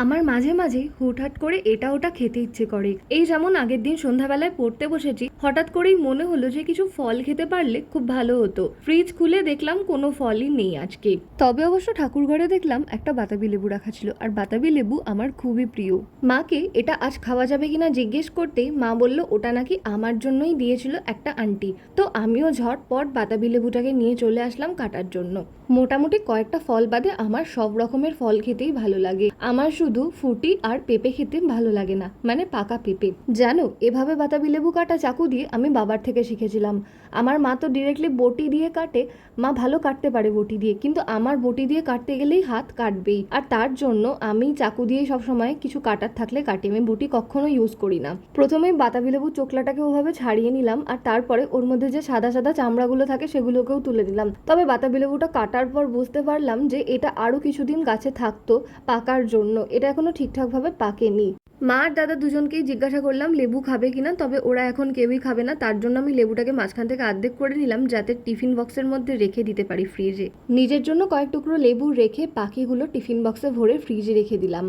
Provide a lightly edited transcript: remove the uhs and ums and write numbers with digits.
আমার মাঝে মাঝে হুটহাট করে এটা ওটা খেতে ইচ্ছে করে। এই যেমন আগের দিন সন্ধ্যাবেলায় পড়তে বসেছি, হঠাৎ করেই মনে হলো যে কিছু ফল খেতে পারলে খুব ভালো হতো। ফ্রিজ খুলে দেখলাম কোনো ফলই নেই আজকে। তবে অবশ্য ঠাকুর ঘরে দেখলাম একটা বাতাবি লেবু রাখা ছিল, আর বাতাবি লেবু আমার খুবই প্রিয়। মাকে এটা আজ খাওয়া যাবে কিনা জিজ্ঞেস করতেই মা বলল ওটা নাকি আমার জন্যই দিয়েছিল একটা আন্টি। তো আমিও ঝটপট বাতাবি লেবুটাকে নিয়ে চলে আসলাম কাটার জন্য। মোটামুটি কয়েকটা ফল বাদে আমার সব রকমের ফল খেতেই ভালো লাগে। আমার শুধু ফুটি আর পেঁপে খেতে ভালো লাগে না, মানে পাকা পেঁপে। জানো, এভাবে বাতাবি লেবু কাটা চাকু দিয়ে আমি বাবার থেকে শিখেছিলাম। আমার মা তো ডিরেক্টলি বটি দিয়ে কাটে। মা ভালো কাটতে পারে বটি দিয়ে, কিন্তু আমার বটি দিয়ে কাটতে গেলেই হাত কাটবেই, আর তার জন্য আমি চাকু দিয়েই সবসময় কিছু কাটার থাকলে কাটি। আমি বটি কখনো ইউজ করি না। প্রথমে বাতাবি লেবু চোকলাটাকে ওভাবে ছাড়িয়ে নিলাম, আর তারপরে ওর মধ্যে যে সাদা সাদা চামড়াগুলো থাকে সেগুলোকেও তুলে দিলাম। তবে বাতাবি লেবুটা কাটার পর বুঝতে পারলাম যে এটা আরো কিছুদিন গাছে থাকতো পাকার জন্য, এটা এখনো ঠিকঠাকভাবে পাকেনি। মা আর দাদা দুজনকেই জিজ্ঞাসা করলাম লেবু খাবে কিনা, তবে ওরা এখন কেউই খাবে না। তার জন্য আমি লেবুটাকে মাঝখান থেকে অর্ধেক করে নিলাম, যাতে টিফিন বক্সের মধ্যে রেখে দিতে পারি ফ্রিজে। নিজের জন্য কয়েক টুকরো লেবু রেখে বাকিগুলো টিফিন বক্সে ভরে ফ্রিজে রেখে দিলাম।